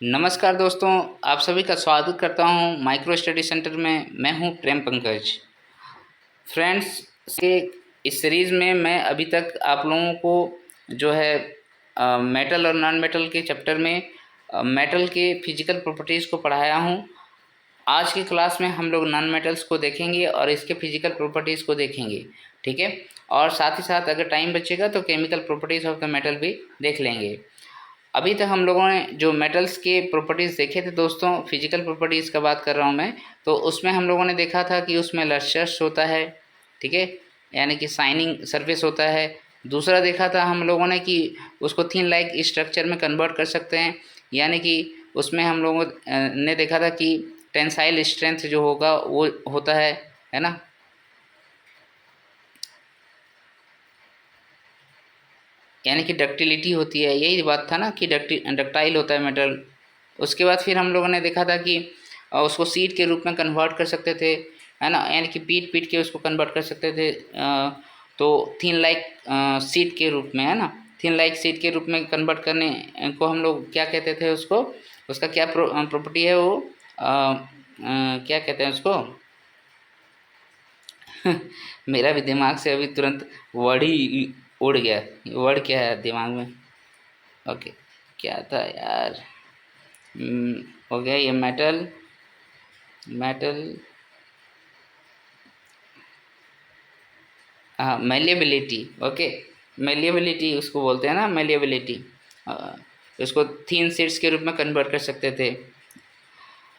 नमस्कार दोस्तों, आप सभी का स्वागत करता हूं माइक्रो स्टडी सेंटर में। मैं हूं प्रेम पंकज। फ्रेंड्स, के इस सीरीज़ में मैं अभी तक आप लोगों को जो है मेटल और नॉन मेटल के चैप्टर में मेटल के फिजिकल प्रॉपर्टीज़ को पढ़ाया हूं। आज की क्लास में हम लोग नॉन मेटल्स को देखेंगे और इसके फिजिकल प्रॉपर्टीज़ को देखेंगे, ठीक है। और साथ ही साथ अगर टाइम बचेगा तो chemical properties of the metal भी देख लेंगे। अभी तक हम लोगों ने जो मेटल्स के प्रॉपर्टीज़ देखे थे दोस्तों, फिजिकल प्रॉपर्टीज़ का बात कर रहा हूँ मैं, तो उसमें हम लोगों ने देखा था कि उसमें लस्टर्स होता है, ठीक है, यानी कि शाइनिंग सरफेस होता है। दूसरा देखा था हम लोगों ने कि उसको थिन लाइक स्ट्रक्चर में कन्वर्ट कर सकते हैं, यानी कि उसमें हम लोगों ने देखा था कि टेंसाइल स्ट्रेंथ जो होगा वो होता है ना। यानी कि डक्टिलिटी होती है, यही बात था ना कि डक्टाइल होता है मेटल। उसके बाद फिर हम लोगों ने देखा था कि उसको सीड के रूप में कन्वर्ट कर सकते थे, है ना, यानी कि पीट पीट के उसको कन्वर्ट कर सकते थे। तो थिन लाइक सीड के रूप में, है ना, थिन लाइक सीड के रूप में कन्वर्ट करने को हम लोग क्या कहते थे उसको, उसका क्या प्रॉपर्टी है वो, क्या कहते हैं उसको मेरा भी दिमाग से अभी तुरंत वर्ड ही उड़ गया। वर्ड क्या है दिमाग में? ओके, क्या था यार? हो गया ये मेटल। मेटल, हाँ, मेलिएबिलिटी। ओके, मेलिएबिलिटी उसको बोलते हैं ना, मेलिएबिलिटी। उसको थिन शीट्स के रूप में कन्वर्ट कर सकते थे।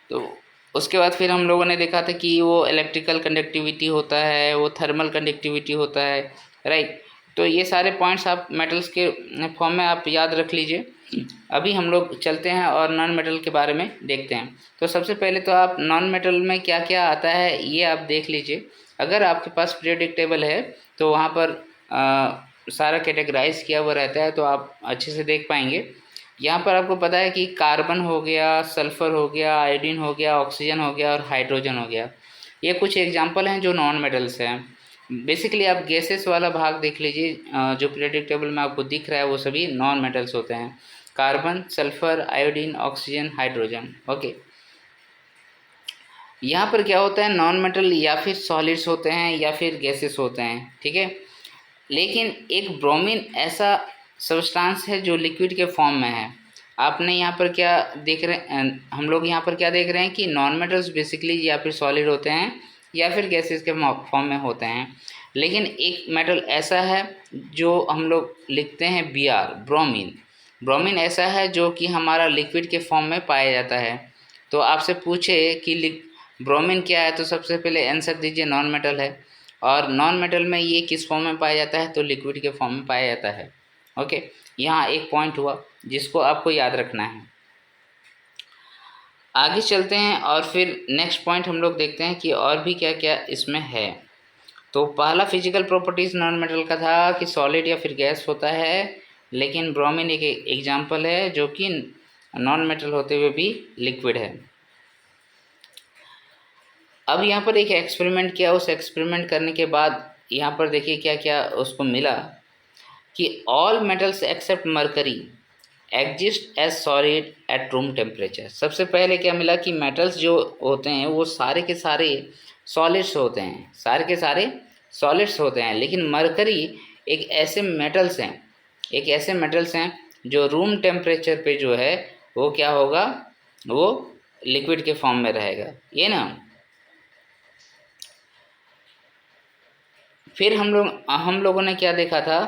तो उसके बाद फिर हम लोगों ने देखा था कि वो इलेक्ट्रिकल कंडक्टिविटी होता है, वो थर्मल कंडक्टिविटी होता है, राइट। तो ये सारे पॉइंट्स आप मेटल्स के फॉर्म में आप याद रख लीजिए। अभी हम लोग चलते हैं और नॉन मेटल के बारे में देखते हैं। तो सबसे पहले तो आप नॉन मेटल में क्या क्या आता है ये आप देख लीजिए। अगर आपके पास पीरियोडिक टेबल है तो वहाँ पर सारा कैटेगराइज किया हुआ रहता है, तो आप अच्छे से देख पाएंगे। यहाँ पर आपको पता है कि कार्बन हो गया, सल्फ़र हो गया, आयोडीन हो गया, ऑक्सीजन हो गया और हाइड्रोजन हो गया। ये कुछ एग्जांपल हैं जो नॉन मेटल्स हैं। बेसिकली आप गैसेस वाला भाग देख लीजिए, जो पीरियोडिक टेबल में आपको दिख रहा है वो सभी नॉन मेटल्स होते हैं। Carbon, sulphur, iodine, oxygen, hydrogen. Okay, यहाँ पर क्या होता है, नॉन मेटल या फिर सॉलिड्स होते हैं या फिर गैसेस होते हैं, ठीक है। लेकिन एक ब्रोमीन ऐसा सब्सटेंस है जो लिक्विड के फॉर्म में है। आपने यहाँ पर क्या देख रहे हैं, हम लोग यहाँ पर क्या देख रहे हैं कि नॉन मेटल्स बेसिकली या फिर सॉलिड होते हैं या फिर गैसेस के फॉर्म में होते हैं। लेकिन एक मेटल ऐसा है जो हम लोग लिखते हैं Br, ब्रोमीन। ब्रोमीन ऐसा है जो कि हमारा लिक्विड के फॉर्म में पाया जाता है। तो आपसे पूछे कि ब्रोमीन क्या है, तो सबसे पहले आंसर दीजिए नॉन मेटल है। और नॉन मेटल में ये किस फॉर्म में पाया जाता है, तो लिक्विड के फॉर्म में पाया जाता है। ओके, यहाँ एक पॉइंट हुआ जिसको आपको याद रखना है। आगे चलते हैं और फिर नेक्स्ट पॉइंट हम लोग देखते हैं कि और भी क्या क्या इसमें है। तो पहला फिजिकल प्रॉपर्टीज़ नॉन मेटल का था कि सॉलिड या फिर गैस होता है, लेकिन ब्रोमीन एक एग्जाम्पल है जो कि नॉन मेटल होते हुए भी लिक्विड है। अब यहाँ पर एक एक्सपेरिमेंट किया, उस एक्सपेरिमेंट करने के बाद यहाँ पर देखिए क्या क्या उसको मिला कि all metals except mercury exist as solid at room temperature. सबसे पहले क्या मिला कि मेटल्स जो होते हैं वो सारे के सारे सॉलिड्स होते हैं, सारे के सारे सॉलिड्स होते हैं, लेकिन मरकरी एक ऐसे मेटल्स हैं, एक ऐसे मेटल्स हैं जो रूम टेम्परेचर पे जो है वो क्या होगा, वो लिक्विड के फॉर्म में रहेगा, ये ना। फिर हम लोगों ने क्या देखा था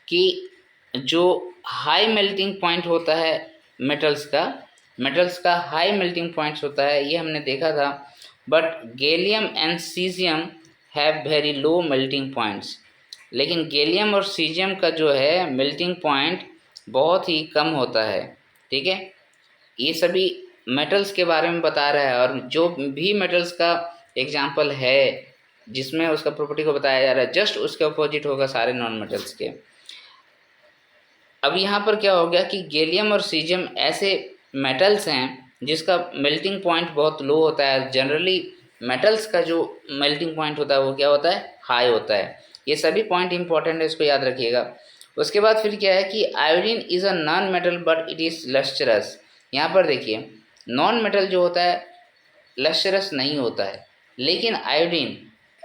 कि जो हाई मेल्टिंग पॉइंट होता है मेटल्स का हाई मेल्टिंग पॉइंट्स होता है, ये हमने देखा था। But gallium and caesium have very low melting points. लेकिन गैलियम और सीजियम का जो है मेल्टिंग पॉइंट बहुत ही कम होता है, ठीक है। ये सभी मेटल्स के बारे में बता रहा है, और जो भी मेटल्स का एग्जाम्पल है जिसमें उसका प्रॉपर्टी को बताया जा रहा है, जस्ट उसके अपोजिट होगा सारे नॉन मेटल्स के। अब यहाँ पर क्या हो गया कि गैलियम और सीजियम ऐसे मेटल्स हैं जिसका मेल्टिंग पॉइंट बहुत लो होता है। जनरली मेटल्स का जो मेल्टिंग पॉइंट होता है वो क्या होता है, हाई होता है। ये सभी पॉइंट इंपॉर्टेंट है, इसको याद रखिएगा। उसके बाद फिर क्या है कि iodine is a non metal but it is lustrous. यहाँ पर देखिए नॉन मेटल जो होता है लश्यरस नहीं होता है, लेकिन आयोडीन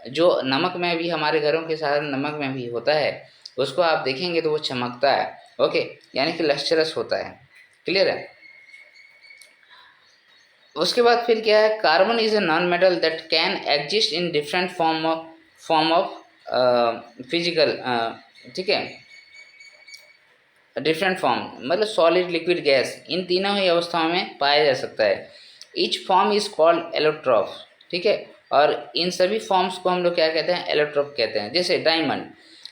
जो नमक में भी, हमारे घरों के साधारण नमक में भी होता है, उसको आप देखेंगे तो वो चमकता है। ओके, यानी कि लश्यरस होता है। क्लियर है। उसके बाद फिर क्या है, carbon is a non metal that can exist in different form of physical, ठीक है, डिफरेंट फॉर्म मतलब सॉलिड, लिक्विड, गैस, इन तीनों ही अवस्थाओं में पाया जा सकता है। ईच फॉर्म इज कॉल्ड एलोट्रॉफ, ठीक है, और इन सभी फॉर्म्स को हम लोग क्या कहते हैं, एलोट्रॉफ कहते हैं। जैसे डायमंड,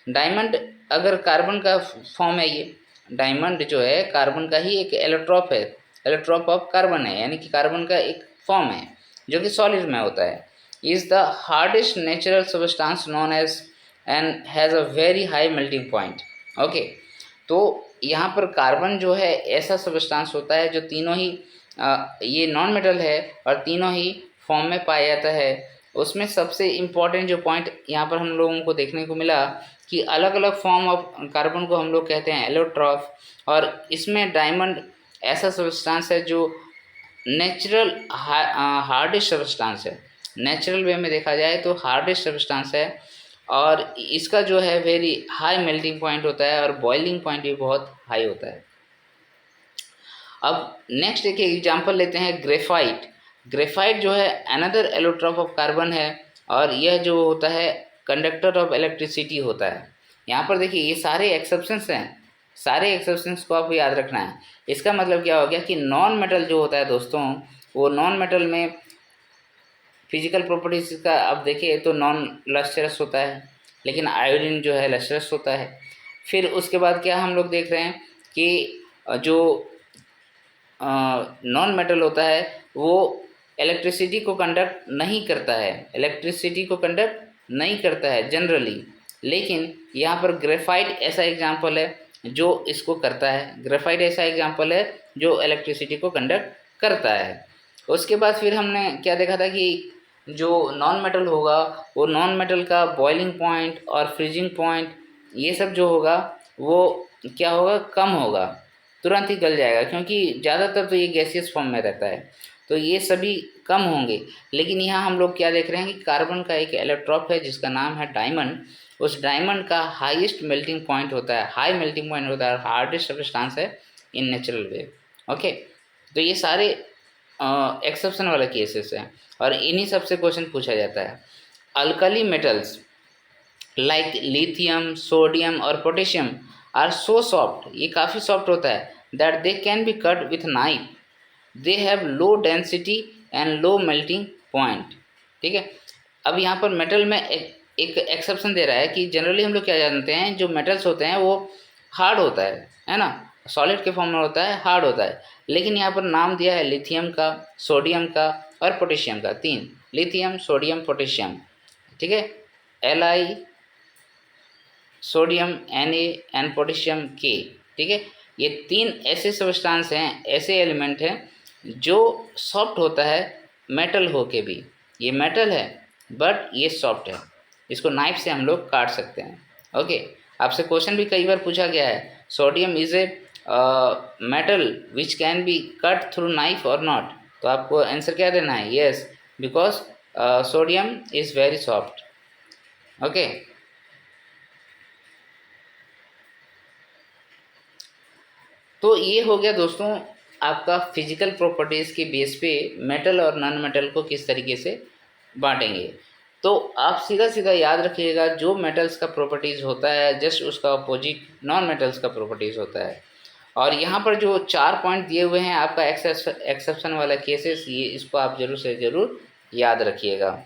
डायमंड अगर कार्बन का फॉर्म है, ये डायमंड जो है कार्बन का ही एक एलोट्रॉफ है, एलोट्रॉफ ऑफ कार्बन है, यानी कि कार्बन का एक फॉर्म है जो कि सॉलिड में होता है। Is the hardest natural substance known as and has a very high melting point. Okay, तो यहाँ पर कार्बन जो है ऐसा सब्सटेंस होता है जो तीनों ही ये नॉन मेटल है और तीनों ही फॉर्म में पाया जाता है। उसमें सबसे इम्पॉर्टेंट जो पॉइंट यहाँ पर हम लोगों को देखने को मिला कि अलग अलग फॉर्म ऑफ कार्बन को हम लोग कहते हैं एलोट्रॉफ, और इसमें डायमंड ऐसा सब्सटेंस है जो नेचुरल हार्डेस्ट सब्सटेंस है, नेचुरल वे में देखा जाए तो हार्डेस्ट सब्सटेंस है, और इसका जो है वेरी हाई मेल्टिंग पॉइंट होता है और बॉइलिंग पॉइंट भी बहुत हाई होता है। अब नेक्स्ट एक एग्जांपल लेते हैं, ग्रेफाइट। ग्रेफाइट जो है अनदर एलोट्रॉप ऑफ कार्बन है, और यह जो होता है कंडक्टर ऑफ इलेक्ट्रिसिटी होता है। यहाँ पर देखिए ये सारे एक्सेप्शंस हैं, सारे एक्सेप्शंस को आपको याद रखना है। इसका मतलब क्या हो गया कि नॉन मेटल जो होता है दोस्तों, वो नॉन मेटल में फिजिकल प्रॉपर्टीज का अब देखिए तो नॉन लस्टरस होता है, लेकिन आयोडीन जो है लस्टरस होता है। फिर उसके बाद क्या हम लोग देख रहे हैं कि जो नॉन मेटल होता है वो इलेक्ट्रिसिटी को कंडक्ट नहीं करता है, इलेक्ट्रिसिटी को कंडक्ट नहीं करता है जनरली, लेकिन यहाँ पर ग्रेफाइट ऐसा एग्जाम्पल है जो इसको करता है। ग्रेफाइट ऐसा एग्जाम्पल है जो इलेक्ट्रिसिटी को कंडक्ट करता है। उसके बाद फिर हमने क्या देखा था कि जो नॉन मेटल होगा वो नॉन मेटल का बॉइलिंग पॉइंट और फ्रीजिंग पॉइंट ये सब जो होगा वो क्या होगा, कम होगा, तुरंत ही गल जाएगा, क्योंकि ज़्यादातर तो ये गैसियस फॉर्म में रहता है, तो ये सभी कम होंगे। लेकिन यहाँ हम लोग क्या देख रहे हैं कि कार्बन का एक एलोट्रॉप है जिसका नाम है डायमंड, उस डायमंड का हाईएस्ट मेल्टिंग पॉइंट होता है, हाई मेल्टिंग पॉइंट होता है, हार्डेस्ट सब्सटेंस है इन नेचुरल वे। ओके, तो ये सारे एक्सेप्शन वाले केसेस हैं और इन्हीं सबसे क्वेश्चन पूछा जाता है। Alkali metals like lithium, sodium और पोटेशियम आर सो सॉफ्ट, ये काफ़ी सॉफ्ट होता है, that they can be cut with knife, they have low density and low melting point. ठीक है, अब यहाँ पर मेटल में एक एक्सेप्शन दे रहा है कि जनरली हम लोग क्या जानते हैं, जो मेटल्स होते हैं वो हार्ड होता है ना, सॉलिड के फॉर्म में होता है, हार्ड होता है, लेकिन यहाँ पर नाम दिया है लिथियम का, सोडियम का और पोटेशियम का, तीन, लिथियम, सोडियम, पोटेशियम। ठीक है, Li, sodium Na and potassium K। ठीक है, ये तीन ऐसे सब्सटेंस हैं, ऐसे एलिमेंट हैं जो सॉफ्ट होता है मेटल हो के भी, ये मेटल है बट ये सॉफ्ट है, इसको नाइफ से हम लोग काट सकते हैं। ओके, आपसे क्वेश्चन भी कई बार पूछा गया है, sodium is a metal which can be cut through knife और नॉट, तो आपको आंसर क्या देना है, yes, because sodium is very soft. Okay, तो ये हो गया दोस्तों आपका फिजिकल प्रॉपर्टीज़ के बेस पे मेटल और नॉन मेटल को किस तरीके से बांटेंगे। तो आप सीधा सीधा याद रखिएगा, जो मेटल्स का प्रॉपर्टीज़ होता है जस्ट उसका अपोजिट नॉन मेटल्स का प्रॉपर्टीज़ होता है। और यहाँ पर जो 4 पॉइंट दिए हुए हैं आपका एक्सेप्शन वाला केसेस, ये इसको आप ज़रूर से ज़रूर याद रखिएगा।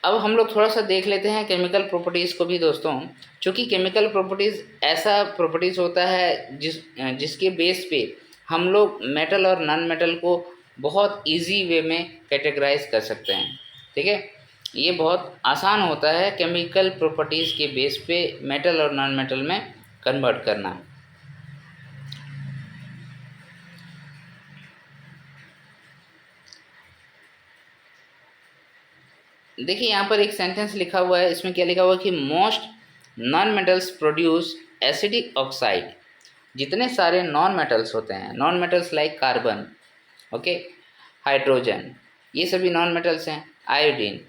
अब हम लोग थोड़ा सा देख लेते हैं केमिकल प्रॉपर्टीज़ को भी दोस्तों, क्योंकि केमिकल प्रॉपर्टीज़ ऐसा प्रॉपर्टीज़ होता है जिसके बेस पे हम लोग मेटल और नॉन मेटल को बहुत इजी वे में कैटेगराइज कर सकते हैं। ठीक है, ये बहुत आसान होता है केमिकल प्रॉपर्टीज़ के बेस पे मेटल और नॉन मेटल में कन्वर्ट करना। देखिए यहाँ पर एक सेंटेंस लिखा हुआ है, इसमें क्या लिखा हुआ है कि most non metals produce acidic oxide जितने सारे नॉन मेटल्स होते हैं, non metals like carbon, okay, hydrogen, ये सभी नॉन मेटल्स हैं, आयोडीन,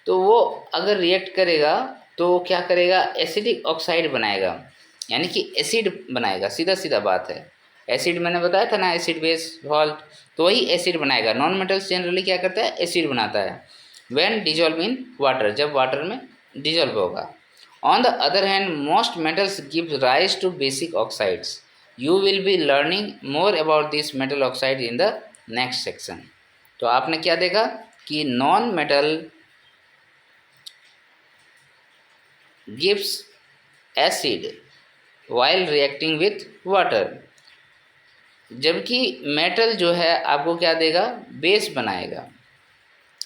तो वो अगर रिएक्ट करेगा तो क्या करेगा, एसिडिक ऑक्साइड बनाएगा, यानी कि एसिड बनाएगा, सीधा सीधा बात है। एसिड मैंने बताया था ना, एसिड बेस सॉल्ट, तो वही एसिड बनाएगा। नॉन मेटल्स जनरली क्या करता है, एसिड बनाता है व्हेन डिजॉल्व इन वाटर, जब वाटर में डिजॉल्व होगा। On the other hand most metals give rise to basic oxides. You will be learning more about this metal oxide in the next section. तो आपने क्या देखा कि non metal gives acid while reacting with water, जबकि metal जो है आपको क्या देगा, बेस बनाएगा,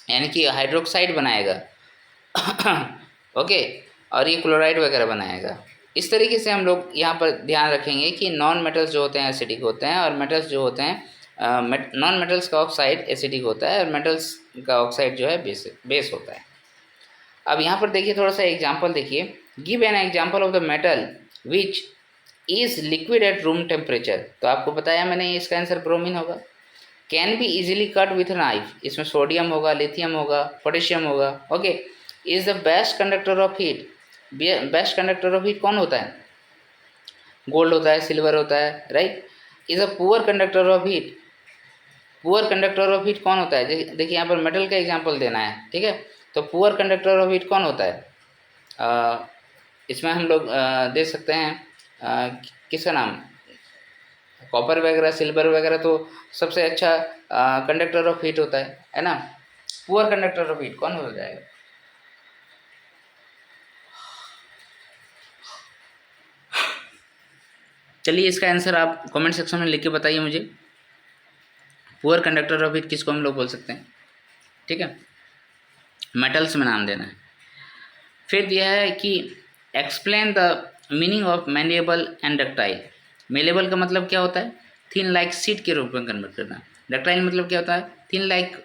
यानी कि हाइड्रोक्साइड बनाएगा ओके, और ये क्लोराइड वगैरह बनाएगा। इस तरीके से हम लोग यहाँ पर ध्यान रखेंगे कि नॉन मेटल्स जो होते हैं एसिडिक होते हैं, और मेटल्स जो होते हैं नॉन मेटल्स का ऑक्साइड एसिडिक होता है, और मेटल्स का ऑक्साइड जो है बेस होता है। अब यहाँ पर देखिए थोड़ा सा एग्जाम्पल देखिए, give an example of the metal which is liquid at room temperature. तो आपको बताया मैंने, इसका आंसर ब्रोमीन होगा। Can be easily cut with knife, इसमें सोडियम होगा, लिथियम होगा, पोटेशियम होगा, okay. Is the best conductor of heat, best conductor of heat कौन होता है, गोल्ड होता है, सिल्वर होता है, right. Is a poor conductor of heat, poor conductor of heat कौन होता है, देखिए यहाँ पर मेटल का एग्जाम्पल देना है, ठीक है। तो पुअर कंडक्टर ऑफ हीट कौन होता है, इसमें हम लोग दे सकते हैं किसका नाम, कॉपर वगैरह, सिल्वर वगैरह तो सबसे अच्छा कंडक्टर ऑफ हीट होता है ना। पुअर कंडक्टर ऑफ हीट कौन हो जाएगा, चलिए इसका आंसर आप कमेंट सेक्शन में लिख के बताइए मुझे। पुअर कंडक्टर ऑफ हीट किसको हम लोग बोल सकते हैं, ठीक है, मेटल्स में नाम देना है। फिर यह है कि explain the meaning of malleable and ductile. Malleable का मतलब क्या होता है, थिन लाइक सीट के रूप में कन्वर्ट करना। डक्टाइल मतलब क्या होता है, थिन लाइक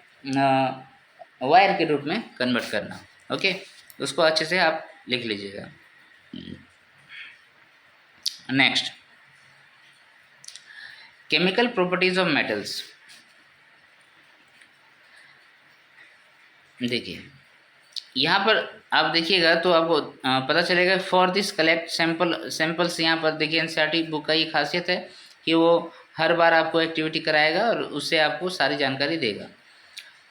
वायर के रूप में कन्वर्ट करना, ओके। उसको अच्छे से आप लिख लीजिएगा। Next, chemical properties of metals. देखिए यहाँ पर आप देखिएगा तो आपको पता चलेगा, फॉर दिस कलेक्ट सैंपल्स। यहाँ पर देखिए एनसीईआरटी बुक का ये खासियत है कि वो हर बार आपको एक्टिविटी कराएगा और उससे आपको सारी जानकारी देगा।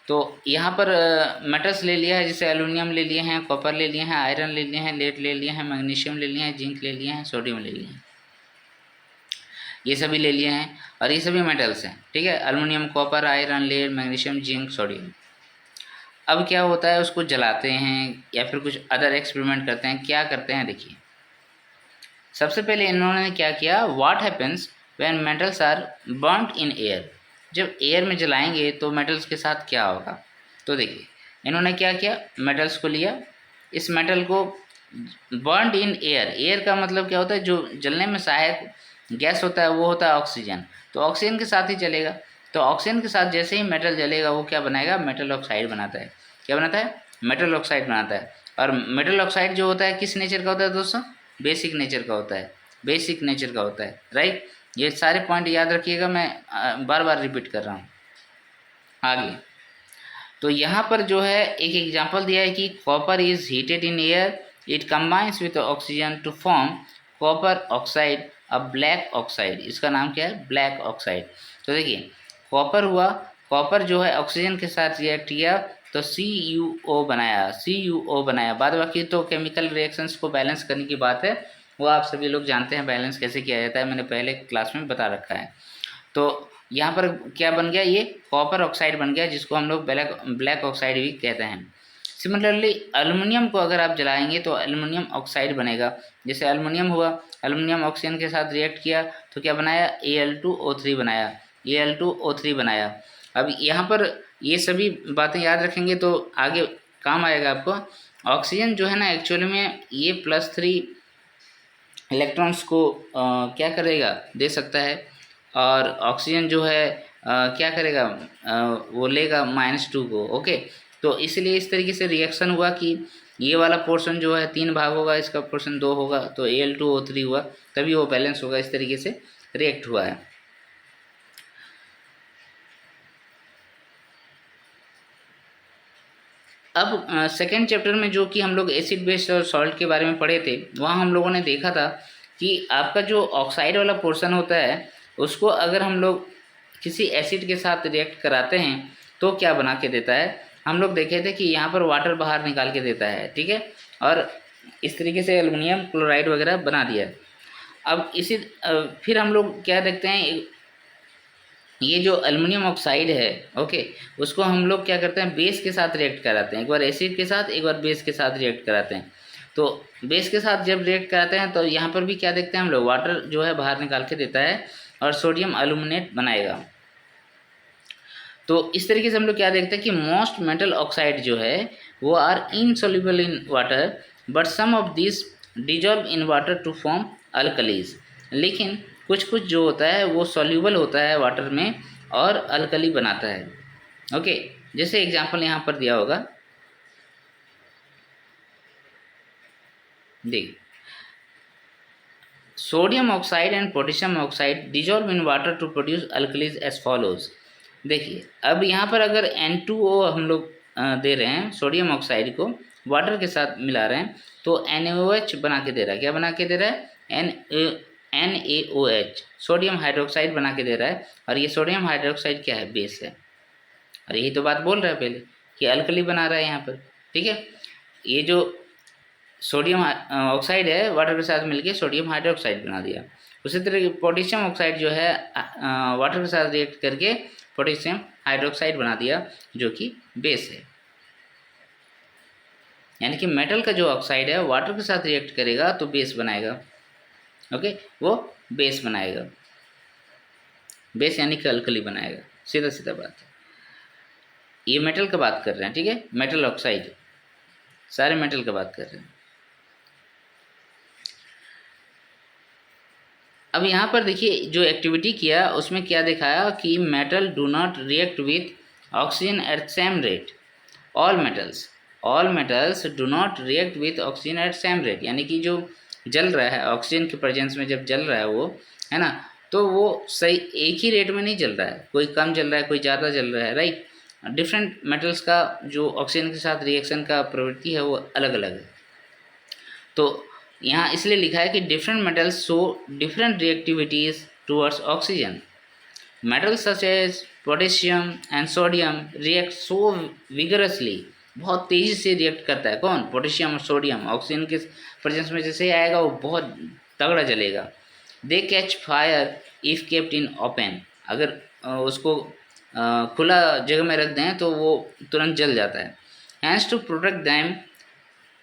तो यहाँ पर मेटल्स ले लिया है, जैसे एल्युमिनियम ले लिए हैं, कॉपर ले लिए हैं, आयरन ले लिए हैं, लेड ले लिए हैं, मैग्नीशियम ले लिए हैं, जिंक ले लिए हैं, सोडियम ले लिए हैं, ये सभी ले लिए हैं, और ये सभी मेटल्स हैं, ठीक है। Aluminium, copper, iron, lead, magnesium, zinc, sodium. अब क्या होता है, उसको जलाते हैं या फिर कुछ अदर एक्सपेरिमेंट करते हैं। क्या करते हैं देखिए, सबसे पहले इन्होंने क्या किया, what happens when metals are burned in air. जब एयर में जलाएंगे तो मेटल्स के साथ क्या होगा। तो देखिए इन्होंने क्या किया, मेटल्स को लिया, इस मेटल को बर्न्ड इन एयर। एयर का मतलब क्या होता है, जो जलने में सहायक गैस होता है वो होता है ऑक्सीजन। तो ऑक्सीजन के साथ ही चलेगा। तो ऑक्सीजन के साथ जैसे ही मेटल जलेगा वो क्या बनाएगा, मेटल ऑक्साइड बनाता है। क्या बनाता है, मेटल ऑक्साइड बनाता है। और मेटल ऑक्साइड जो होता है किस नेचर का होता है दोस्तों, बेसिक नेचर का होता है, बेसिक नेचर का होता है, राइट। ये सारे पॉइंट याद रखिएगा, मैं बार बार रिपीट कर रहा हूँ। आगे तो यहाँ पर जो है एक एग्जांपल दिया है कि copper is heated in air, it combines with oxygen to form copper oxide, a black oxide. इसका नाम क्या है, ब्लैक ऑक्साइड। तो देखिए कॉपर हुआ, कॉपर जो है ऑक्सीजन के साथ रिएक्ट किया तो CuO बनाया, CuO बनाया। बाद बाकी तो केमिकल रिएक्शंस को बैलेंस करने की बात है, वो आप सभी लोग जानते हैं बैलेंस कैसे किया जाता है, मैंने पहले क्लास में बता रखा है। तो यहाँ पर क्या बन गया, ये कॉपर ऑक्साइड बन गया, जिसको हम लोग ब्लैक ऑक्साइड भी कहते हैं। सिमिलरली एल्युमिनियम को अगर आप जलाएंगे तो एल्युमिनियम ऑक्साइड बनेगा। जैसे एल्युमिनियम हुआ, एल्युमिनियम ऑक्सीजन के साथ रिएक्ट किया तो क्या बनाया, Al2O3 बनाया, Al2O3 बनाया। अब यहाँ पर ये सभी बातें याद रखेंगे तो आगे काम आएगा आपको। ऑक्सीजन जो है ना एक्चुअली में ये +3 इलेक्ट्रॉन्स को क्या करेगा, दे सकता है, और ऑक्सीजन जो है क्या करेगा, वो लेगा -2 को, ओके। तो इसलिए इस तरीके से रिएक्शन हुआ कि ये वाला पोर्शन जो है 3 भाग होगा, इसका पोर्शन 2 होगा, तो Al2O3 हुआ, तभी वो बैलेंस होगा। इस तरीके से रिएक्ट हुआ है। अब सेकेंड चैप्टर में जो कि हम लोग एसिड बेस और सॉल्ट के बारे में पढ़े थे, वहाँ हम लोगों ने देखा था कि आपका जो ऑक्साइड वाला पोर्शन होता है उसको अगर हम लोग किसी एसिड के साथ रिएक्ट कराते हैं तो क्या बना के देता है। हम लोग देखे थे कि यहाँ पर वाटर बाहर निकाल के देता है, ठीक है, और इस तरीके से एल्युमिनियम क्लोराइड वगैरह बना दिया। अब इसी फिर हम लोग क्या देखते हैं, ये जो एल्युमिनियम ऑक्साइड है, ओके, उसको हम लोग क्या करते हैं, बेस के साथ रिएक्ट कराते हैं। एक बार एसिड के साथ, एक बार बेस के साथ रिएक्ट कराते हैं। तो बेस के साथ जब रिएक्ट कराते हैं तो यहाँ पर भी क्या देखते हैं हम लोग, वाटर जो है बाहर निकाल के देता है और सोडियम एल्यूमिनेट बनाएगा। तो इस तरीके से हम लोग क्या देखते हैं कि मोस्ट मेटल ऑक्साइड जो है वो are insoluble in water, but some of this dissolve in water to form alkalis. लेकिन कुछ कुछ जो होता है वो सॉल्युबल होता है वाटर में और अल्कली बनाता है। ओके, जैसे एग्जांपल यहाँ पर दिया होगा, देख, sodium oxide and potassium oxide dissolve in water to produce alkalis as follows. देखिए अब यहाँ पर अगर N2O हम लोग दे रहे हैं, सोडियम ऑक्साइड को वाटर के साथ मिला रहे हैं तो NaOH बना के दे रहा है। क्या बना के दे रहा है? NaOH, सोडियम हाइड्रोक्साइड बना के दे रहा है। और ये सोडियम हाइड्रोक्साइड क्या है? बेस है। और यही तो बात बोल रहा है पहले कि अल्कली बना रहा है यहाँ पर, ठीक है। ये जो सोडियम ऑक्साइड है वाटर के साथ मिलके सोडियम हाइड्रोक्साइड बना दिया। उसी तरह पोटेशियम ऑक्साइड जो है वाटर के साथ रिएक्ट करके पोटेशियम हाइड्रोक्साइड बना दिया जो कि बेस है। यानी कि मेटल का जो ऑक्साइड है वाटर के साथ रिएक्ट करेगा तो बेस बनाएगा। ओके, वो बेस बनाएगा, बेस यानी कि अल्कली बनाएगा, सीधा सीधा बात है। ये मेटल का बात कर रहे हैं, ठीक है, मेटल ऑक्साइड, सारे मेटल का बात कर रहे हैं। अब यहाँ पर देखिए जो एक्टिविटी किया उसमें क्या दिखाया कि metal do not react with oxygen at same rate. All metals do not react with oxygen at same rate, यानी कि जो जल रहा है ऑक्सीजन के प्रेजेंस में जब जल रहा है वो, है ना, तो वो सही एक ही रेट में नहीं जल रहा है, कोई कम जल रहा है कोई ज़्यादा जल रहा है, राइट। डिफरेंट मेटल्स का जो ऑक्सीजन के साथ रिएक्शन का प्रवृत्ति है वो अलग अलग है। तो यहाँ इसलिए लिखा है कि different metals show different reactivities towards oxygen. Metals such as potassium and sodium react so vigorously, बहुत तेज़ी से रिएक्ट करता है। कौन? पोटेशियम और सोडियम। ऑक्सीजन के प्रेजेंस में जैसे ही आएगा वो बहुत तगड़ा जलेगा। They catch fire if kept in open, अगर उसको खुला जगह में रख दें तो वो तुरंत जल जाता है। Hence to protect them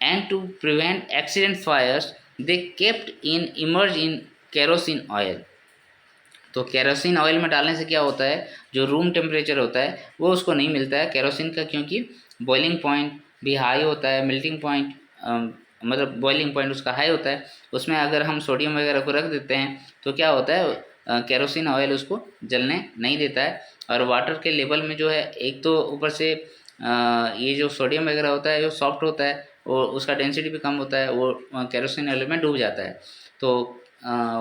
and to prevent accident fires they kept in immersed in kerosene oil। तो केरोसिन ऑयल में डालने से क्या होता है, जो रूम टेम्परेचर होता है वो उसको नहीं मिलता है केरोसिन का, क्योंकि बॉइलिंग पॉइंट भी हाई होता है, मेल्टिंग पॉइंट मतलब बॉइलिंग पॉइंट उसका हाई होता है। उसमें अगर हम सोडियम वगैरह को रख देते हैं तो क्या होता है, केरोसिन ऑयल उसको जलने नहीं देता है। और वाटर के लेवल में जो है, एक तो ऊपर से ये जो सोडियम वगैरह होता है वो सॉफ्ट होता है और उसका डेंसिटी भी कम होता है, वो केरोसिन ऑयल में डूब जाता है। तो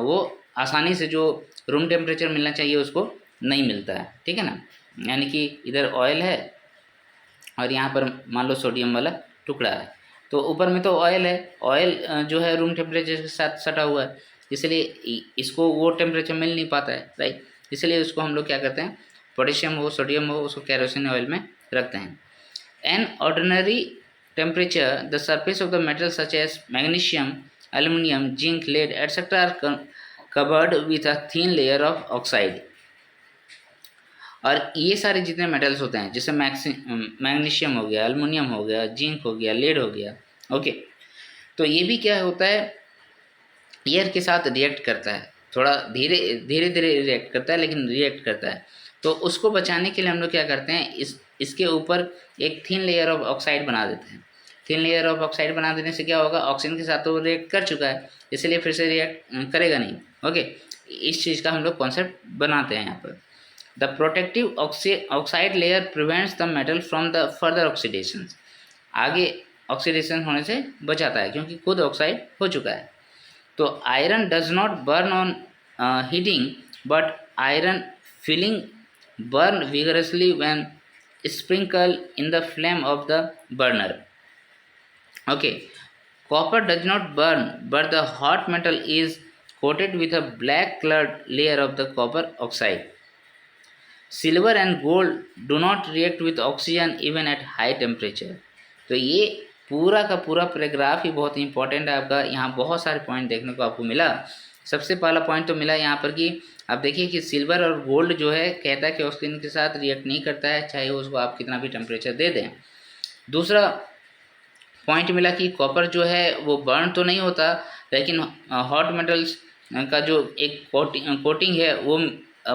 वो आसानी से जो रूम टेम्परेचर मिलना चाहिए उसको नहीं मिलता है, ठीक है ना। यानी कि इधर ऑयल है और यहाँ पर मान लो सोडियम वाला टुकड़ा है, तो ऊपर में तो ऑयल है, ऑयल जो है रूम टेम्परेचर के साथ सटा हुआ है, इसलिए इसको वो टेम्परेचर मिल नहीं पाता है, राइट। इसलिए उसको हम लोग क्या करते हैं, पोटेशियम हो सोडियम हो उसको केरोसिन ऑयल में रखते हैं। An ordinary temperature the surface of the metals such as magnesium, aluminum, zinc, lead etc are covered with a thin layer of oxide। और ये सारे जितने मेटल्स होते हैं जैसे मैग्नीशियम हो गया, एल्युमिनियम हो गया, जिंक हो गया, लेड हो गया, ओके, तो ये भी क्या होता है, एयर के साथ रिएक्ट करता है, थोड़ा धीरे धीरे रिएक्ट करता है लेकिन रिएक्ट करता है। तो उसको बचाने के लिए हम लोग क्या करते हैं, इसके ऊपर एक थिन लेयर ऑफ ऑक्साइड बना देते हैं। थिन लेयर ऑफ ऑक्साइड बना देने से क्या होगा, ऑक्सीजन के साथ तो रिएक्ट कर चुका है इसलिए फिर से रिएक्ट करेगा नहीं, ओके। इस चीज़ का हम लोग कॉन्सेप्ट बनाते हैं यहाँ पर। The protective oxide layer prevents the metal from the further oxidation, आगे ऑक्सीडेशन होने से बचाता है क्योंकि खुद ऑक्साइड हो चुका है। तो iron does not burn on heating, but iron filling burn vigorously when sprinkled in the flame of the burner. Okay, copper does not burn, but the hot metal is coated with a black colored layer of the copper oxide. Silver and gold do not react with oxygen even at high temperature. तो ये पूरा का पूरा paragraph ही बहुत important है आपका। यहाँ बहुत सारे पॉइंट देखने को आपको मिला। सबसे पहला पॉइंट तो मिला यहाँ पर कि आप देखिए कि सिल्वर और गोल्ड जो है कहता है कि ऑक्सीजन के साथ रिएक्ट नहीं करता है, चाहे उसको आप कितना भी टेम्परेचर दे दें। दूसरा पॉइंट मिला कि कॉपर जो है वो बर्न तो नहीं होता, लेकिन हॉट मेटल्स का जो एक कोटिंग है वो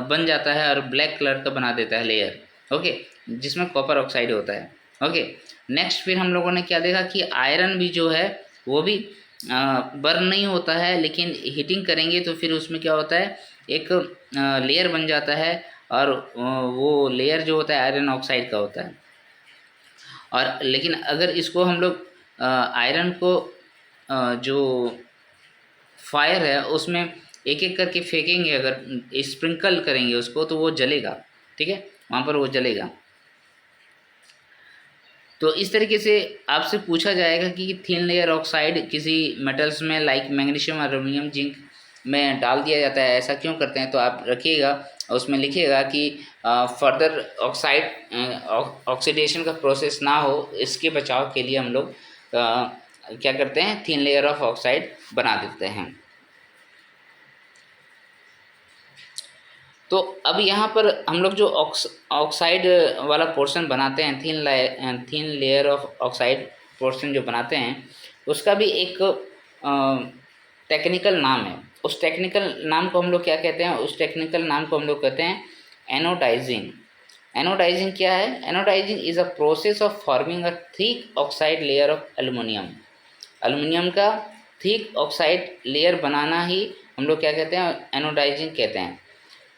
बन जाता है और ब्लैक कलर का बना देता है लेयर, ओके, जिसमें कॉपर ऑक्साइड होता है। ओके, नेक्स्ट फिर हम लोगों ने क्या देखा कि आयरन भी जो है वो भी बर्न नहीं होता है, लेकिन हीटिंग करेंगे तो फिर उसमें क्या होता है, एक लेयर बन जाता है और वो लेयर जो होता है आयरन ऑक्साइड का होता है। और लेकिन अगर इसको हम लोग आयरन को जो फायर है उसमें एक एक करके फेंकेंगे, अगर स्प्रिंकल करेंगे उसको तो वो जलेगा, ठीक है, वहाँ पर वो जलेगा। तो इस तरीके से आपसे पूछा जाएगा कि थिन लेयर ऑक्साइड किसी मेटल्स में लाइक मैग्नीशियम, एल्युमिनियम, जिंक में डाल दिया जाता है, ऐसा क्यों करते हैं। तो आप रखिएगा, उसमें लिखिएगा कि फर्दर ऑक्साइड ऑक्सीडेशन का प्रोसेस ना हो, इसके बचाव के लिए हम लोग क्या करते हैं, थिन लेयर ऑफ ऑक्साइड बना देते हैं। तो अब यहाँ पर हम लोग जो ऑक्साइड वाला पोर्शन बनाते हैं, thin layer of oxide portion जो बनाते हैं, उसका भी एक टेक्निकल नाम है। उस टेक्निकल नाम को हम लोग क्या कहते हैं, उस टेक्निकल नाम को हम लोग कहते हैं एनोडाइजिंग। एनोडाइजिंग क्या है? Anodizing is a process of forming a thick oxide layer of aluminium. Aluminium का थिक ऑक्साइड लेयर बनाना ही हम लोग क्या कहते हैं, एनोडाइजिंग कहते हैं।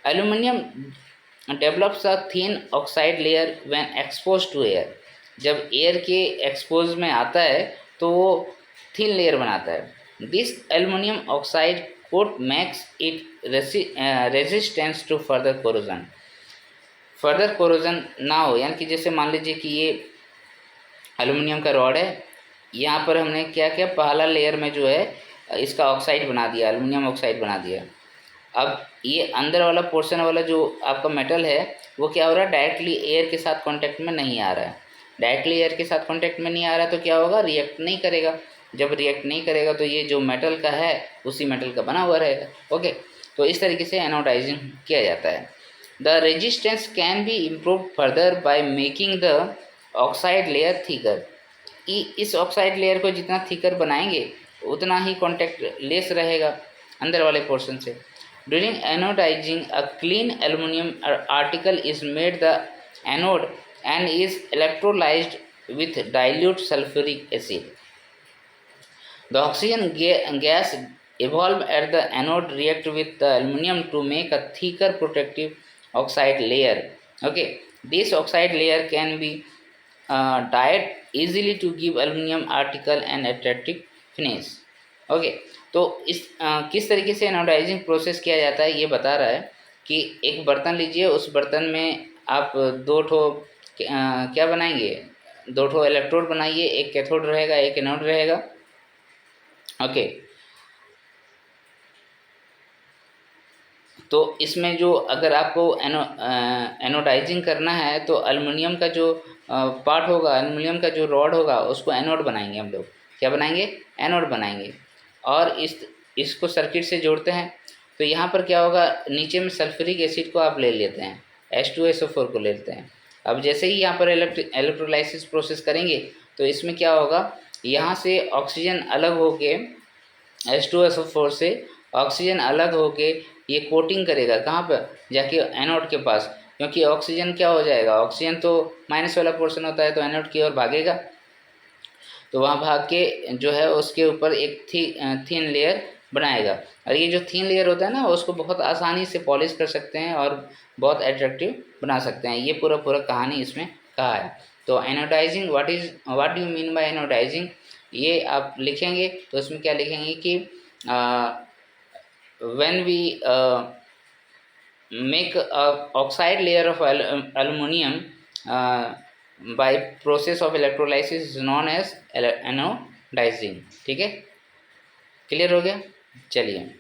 Aluminium develops a thin oxide layer when expose to air. जब एयर के एक्सपोज में आता है तो वो थिन लेयर बनाता है। This aluminium oxide coat makes it resistance to further corrosion. Further corrosion ना हो, यानी कि जैसे मान लीजिए कि ये एल्युमिनियम का रॉड है, यहाँ पर हमने क्या किया, पहला लेयर में जो है इसका ऑक्साइड बना दिया, एल्युमिनियम ऑक्साइड बना दिया। अब ये अंदर वाला पोर्शन वाला जो आपका मेटल है वो क्या हो रहा है, डायरेक्टली एयर के साथ कांटेक्ट में नहीं आ रहा है। डायरेक्टली एयर के साथ कांटेक्ट में नहीं आ रहा तो क्या होगा, रिएक्ट नहीं करेगा। जब रिएक्ट नहीं करेगा तो ये जो मेटल का है उसी मेटल का बना हुआ रहेगा। ओके, तो इस तरीके से एनोडाइजिंग किया जाता है। The resistance can be improve further by making the oxide layer thicker. इस ऑक्साइड लेयर को जितना थिकर बनाएंगे उतना ही कॉन्टैक्ट लेस रहेगा अंदर वाले पोर्शन से। During anodizing, a clean aluminum article is made the anode and is electrolyzed with dilute sulfuric acid. The oxygen gas evolved at the anode react with the aluminum to make a thicker protective oxide layer. Okay, this oxide layer can be dyed easily to give aluminum article an attractive finish. Okay, तो इस किस तरीके से anodising process किया जाता है ये बता रहा है कि एक बर्तन लीजिए, उस बर्तन में आप दो ठो क्या बनाएंगे, दो ठो इलेक्ट्रोड बनाइए, एक कैथोड रहेगा एक एनोड रहेगा। ओके, तो इसमें जो अगर आपको एनोडाइजिंग करना है तो एल्युमिनियम का जो पार्ट होगा, एल्युमिनियम का जो रॉड होगा उसको एनोड बनाएंगे हम लोग। क्या बनाएंगे? एनोड बनाएंगे। और इसको सर्किट से जोड़ते हैं तो यहाँ पर क्या होगा, नीचे में सल्फ्यूरिक एसिड को आप ले लेते हैं, H2SO4 को ले लेते हैं। अब जैसे ही यहाँ पर इलेक्ट्रोलाइसिस प्रोसेस करेंगे तो इसमें क्या होगा, यहाँ से ऑक्सीजन अलग होके H2SO4 से ऑक्सीजन अलग होके ये कोटिंग करेगा कहाँ पर, जाके एनोड के पास। क्योंकि ऑक्सीजन क्या हो जाएगा, ऑक्सीजन तो माइनस वाला पोर्शन होता है तो एनोड की ओर भागेगा, तो वहाँ भाग के जो है उसके ऊपर एक थिन लेयर बनाएगा। और ये जो थिन लेयर होता है ना उसको बहुत आसानी से पॉलिश कर सकते हैं और बहुत एट्रैक्टिव बना सकते हैं। ये पूरा कहानी इसमें कहा है। तो anodizing, what do you mean by anodizing, ये आप लिखेंगे तो उसमें क्या लिखेंगे कि when we make a oxide layer of aluminum uh, by process of electrolysis is known as anodizing. ठीक है, क्लियर हो गया? चलिए,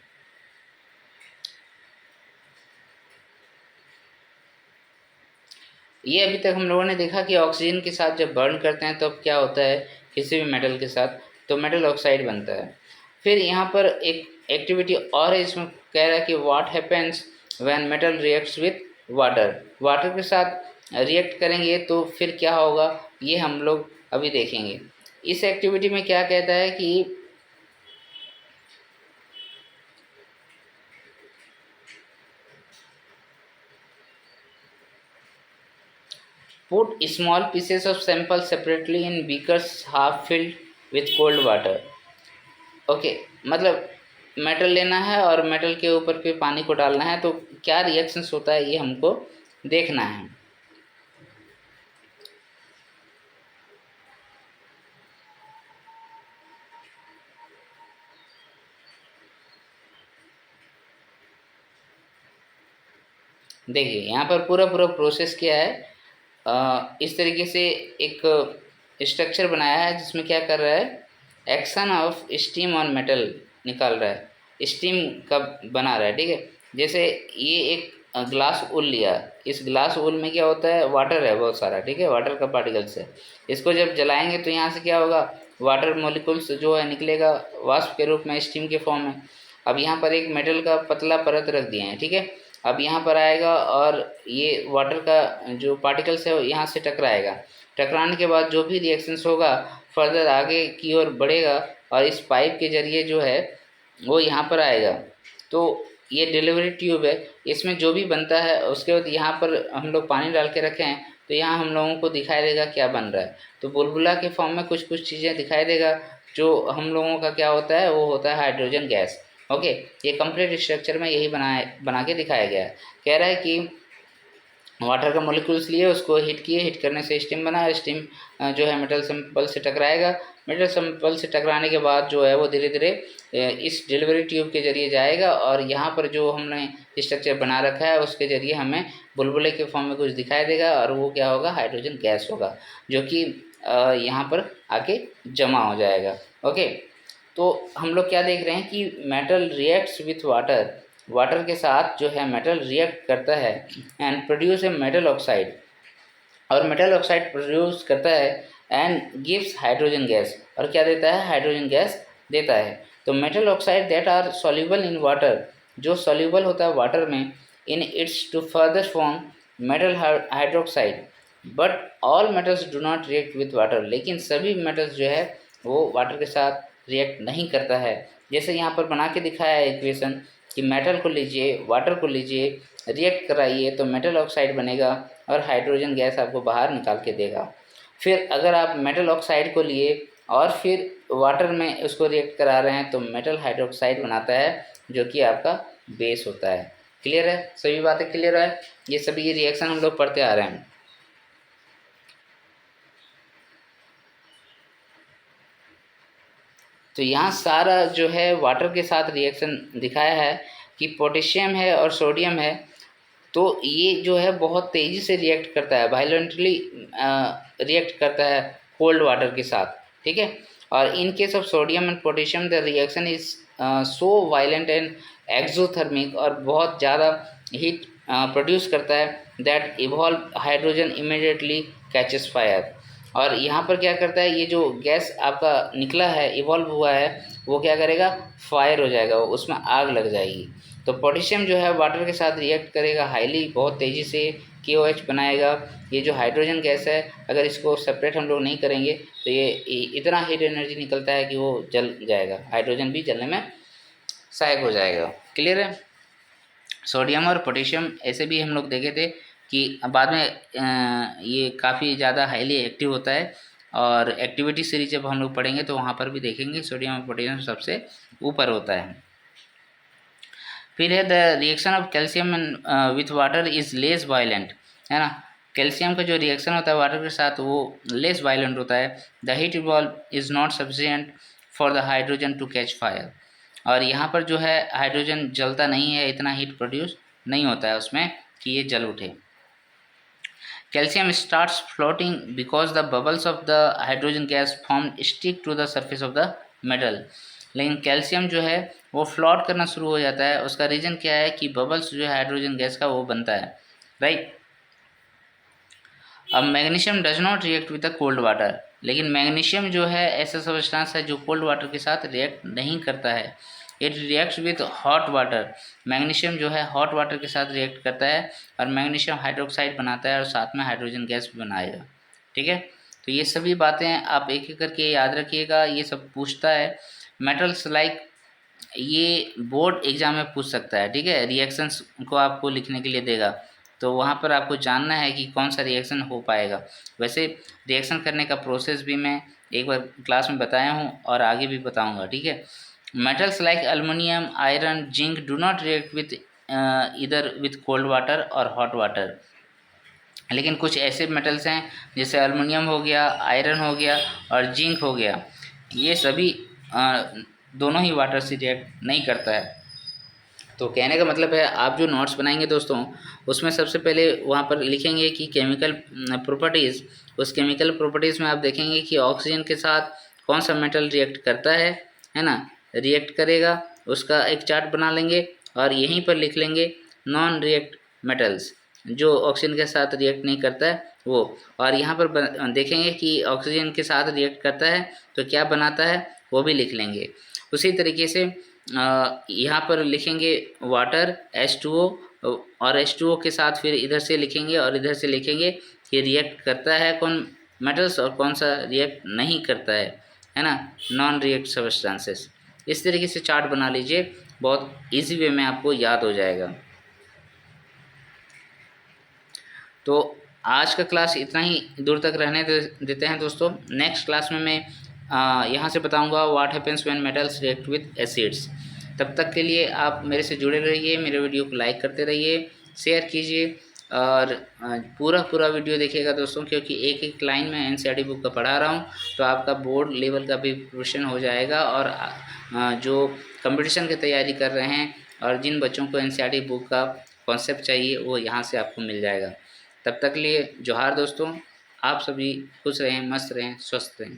ये अभी तक हम लोगों ने देखा कि ऑक्सीजन के साथ जब बर्न करते हैं तो क्या होता है, किसी भी मेटल के साथ, तो मेटल ऑक्साइड बनता है। फिर यहाँ पर एक एक्टिविटी और है, इसमें कह रहा है कि what happens when metal reacts with water. Water के साथ रिएक्ट करेंगे तो फिर क्या होगा, ये हम लोग अभी देखेंगे। इस एक्टिविटी में क्या कहता है कि put small pieces of sample separately in beakers half filled with cold water। Okay, मतलब मेटल लेना है और मेटल के ऊपर फिर पानी को डालना है, तो क्या रिएक्शंस होता है ये हमको देखना है। देखिए यहाँ पर पूरा पूरा प्रोसेस क्या है, इस तरीके से एक स्ट्रक्चर बनाया है जिसमें क्या कर रहा है, action of steam on metal निकाल रहा है, स्टीम का बना रहा है। ठीक है, जैसे ये एक ग्लास वूल लिया, इस ग्लास वूल में क्या होता है, वाटर है बहुत सारा। ठीक है, वाटर का पार्टिकल्स है। इसको जब जलाएंगे तो यहाँ से क्या होगा, वाटर मॉलिक्यूल्स जो है निकलेगा वाष्प के रूप में, स्टीम के फॉर्म में। अब यहाँ पर एक मेटल का पतला परत रख दिए हैं। ठीक है, अब यहाँ पर आएगा और ये वाटर का जो पार्टिकल्स है यहाँ से टकराएगा। टकराने के बाद जो भी रिएक्शंस होगा फर्दर आगे की ओर बढ़ेगा और इस पाइप के जरिए जो है वो यहाँ पर आएगा। तो ये डिलीवरी ट्यूब है, इसमें जो भी बनता है उसके बाद यहाँ पर हम लोग पानी डाल के रखे हैं तो यहाँ हम लोगों को दिखाई देगा क्या बन रहा है। तो बुलबुला के फॉर्म में कुछ कुछ चीज़ें दिखाई देगा, जो हम लोगों का क्या होता है वो होता है हाइड्रोजन गैस। ओके, ये कंप्लीट स्ट्रक्चर में यही बना के दिखाया गया है। कह रहा है कि वाटर का मॉलिक्यूल्स लिए, उसको हीट किए, हीट करने से स्टीम बना, स्टीम जो है मेटल सैंपल से टकराएगा, मेटल सैंपल से टकराने के बाद जो है वो धीरे धीरे इस डिलीवरी ट्यूब के जरिए जाएगा और यहाँ पर जो हमने स्ट्रक्चर बना रखा है उसके ज़रिए हमें बुलबुले के फॉर्म में कुछ दिखाई देगा और वो क्या होगा, हाइड्रोजन गैस होगा, जो कि यहाँ पर आके जमा हो जाएगा। ओके, तो हम लोग क्या देख रहे हैं कि metal reacts with water, water के साथ जो है मेटल रिएक्ट करता है and produce a metal oxide, और मेटल ऑक्साइड प्रोड्यूस करता है एंड गिव्स हाइड्रोजन गैस, और क्या देता है, हाइड्रोजन गैस देता है। तो metal oxide that are soluble in water, जो सॉल्यूबल होता है वाटर में, in its to further form metal hydroxide, but all metals do not react with water, लेकिन सभी मेटल्स जो है वो वाटर के साथ रिएक्ट नहीं करता है। जैसे यहाँ पर बना के दिखाया है इक्वेशन कि मेटल को लीजिए, वाटर को लीजिए, रिएक्ट कराइए तो मेटल ऑक्साइड बनेगा और हाइड्रोजन गैस आपको बाहर निकाल के देगा। फिर अगर आप मेटल ऑक्साइड को लिए और फिर वाटर में उसको रिएक्ट करा रहे हैं तो मेटल हाइड्रोक्साइड बनाता है, जो कि आपका बेस होता है। क्लियर है, सभी बातें क्लियर है? ये सभी ये रिएक्शन हम लोग पढ़ते आ रहे हैं। तो यहाँ सारा जो है वाटर के साथ रिएक्शन दिखाया है कि पोटेशियम है और सोडियम है, तो ये जो है बहुत तेज़ी से रिएक्ट करता है, वायलेंटली रिएक्ट करता है कोल्ड वाटर के साथ। ठीक है, और in case of sodium and potassium the reaction is so violent and exothermic, और बहुत ज़्यादा हीट प्रोड्यूस करता है, that evolve hydrogen immediately catches fire. और यहाँ पर क्या करता है, ये जो गैस आपका निकला है, इवॉल्व हुआ है, वो क्या करेगा, फायर हो जाएगा, उसमें आग लग जाएगी। तो पोटेशियम जो है वाटर के साथ रिएक्ट करेगा हाईली, बहुत तेज़ी से KOH बनाएगा। ये जो हाइड्रोजन गैस है, अगर इसको सेपरेट हम लोग नहीं करेंगे तो ये इतना हीट एनर्जी निकलता है कि वो जल जाएगा, हाइड्रोजन भी जलने में सहायक हो जाएगा। क्लियर है? सोडियम और पोटेशियम ऐसे भी हम लोग देखे थे कि बाद में ये काफ़ी ज़्यादा हाईली एक्टिव होता है, और एक्टिविटी सीरीज जब हम लोग पढ़ेंगे तो वहाँ पर भी देखेंगे सोडियम और पोटेशियम सबसे ऊपर होता है। फिर है the reaction of calcium with water is less violent, है ना। कैल्शियम का जो रिएक्शन होता है वाटर के साथ वो लेस वायलेंट होता है। The heat evolve is not sufficient for the hydrogen to catch fire, और यहाँ पर जो है हाइड्रोजन जलता नहीं है, इतना हीट प्रोड्यूस नहीं होता है उसमें कि ये जल उठे। Calcium starts floating because the bubbles of the hydrogen gas form stick to the surface of the metal. लेकिन कैल्शियम जो है वो फ्लोट करना शुरू हो जाता है, उसका रीज़न क्या है कि बबल्स जो है हाइड्रोजन गैस का वो बनता है, राइट। अब magnesium does not react with the cold water, लेकिन मैग्नीशियम जो है ऐसा सब्सटेंस है जो कोल्ड वाटर के साथ रिएक्ट नहीं करता है। It reacts with hot water, magnesium जो है हॉट वाटर के साथ रिएक्ट करता है और मैग्नीशियम हाइड्रोक्साइड बनाता है और साथ में हाइड्रोजन गैस भी बनाएगा, ठीक है। तो ये सभी बातें आप एक एक करके याद रखिएगा, ये सब पूछता है। मेटल्स लाइक ये बोर्ड एग्जाम में पूछ सकता है, ठीक है। रिएक्शंस को आपको लिखने के लिए देगा, तो वहाँ पर आपको जानना है कि कौन सा रिएक्शन हो पाएगा। वैसे रिएक्शन करने का प्रोसेस भी मैं एक बार क्लास में बताया हूँ और आगे भी बताऊँगा, ठीक है। Metals like aluminium, iron, zinc do not react with इधर विथ कोल्ड वाटर और हॉट वाटर। लेकिन कुछ ऐसे मेटल्स हैं जैसे एलुमिनियम हो गया, आयरन हो गया और जिंक हो गया, ये सभी दोनों ही वाटर से रिएक्ट नहीं करता है। तो कहने का मतलब है आप जो नोट्स बनाएंगे दोस्तों, उसमें सबसे पहले वहाँ पर लिखेंगे कि केमिकल प्रॉपर्टीज़, उस केमिकल प्रॉपर्टीज़ में आप देखेंगे कि ऑक्सीजन के साथ कौन सा मेटल रिएक्ट करता है ना, रिएक्ट करेगा, उसका एक चार्ट बना लेंगे और यहीं पर लिख लेंगे नॉन रिएक्ट मेटल्स, जो ऑक्सीजन के साथ रिएक्ट नहीं करता है वो। और यहाँ पर देखेंगे कि ऑक्सीजन के साथ रिएक्ट करता है तो क्या बनाता है वो भी लिख लेंगे। उसी तरीके से यहाँ पर लिखेंगे वाटर H2O, और H2O के साथ फिर इधर से लिखेंगे और इधर से लिखेंगे कि रिएक्ट करता है कौन मेटल्स और कौन सा रिएक्ट नहीं करता है ना, नॉन रिएक्ट सब्सटेंसेस। इस तरीके से चार्ट बना लीजिए, बहुत इजी वे में आपको याद हो जाएगा। तो आज का क्लास इतना ही दूर तक रहने देते हैं दोस्तों। नेक्स्ट क्लास में मैं यहाँ से बताऊँगा what happens when metals react with acids. तब तक के लिए आप मेरे से जुड़े रहिए, मेरे वीडियो को लाइक करते रहिए, शेयर कीजिए और पूरा वीडियो देखिएगा दोस्तों, क्योंकि एक एक लाइन में एनसीईआरटी बुक का पढ़ा रहा हूँ, तो आपका बोर्ड लेवल का भी प्रिपरेशन हो जाएगा। और जो कंपटीशन की तैयारी कर रहे हैं और जिन बच्चों को एनसीईआरटी बुक का कॉन्सेप्ट चाहिए वो यहाँ से आपको मिल जाएगा। तब तक के लिए जोहार दोस्तों, आप सभी खुश रहें, मस्त रहें, स्वस्थ रहें।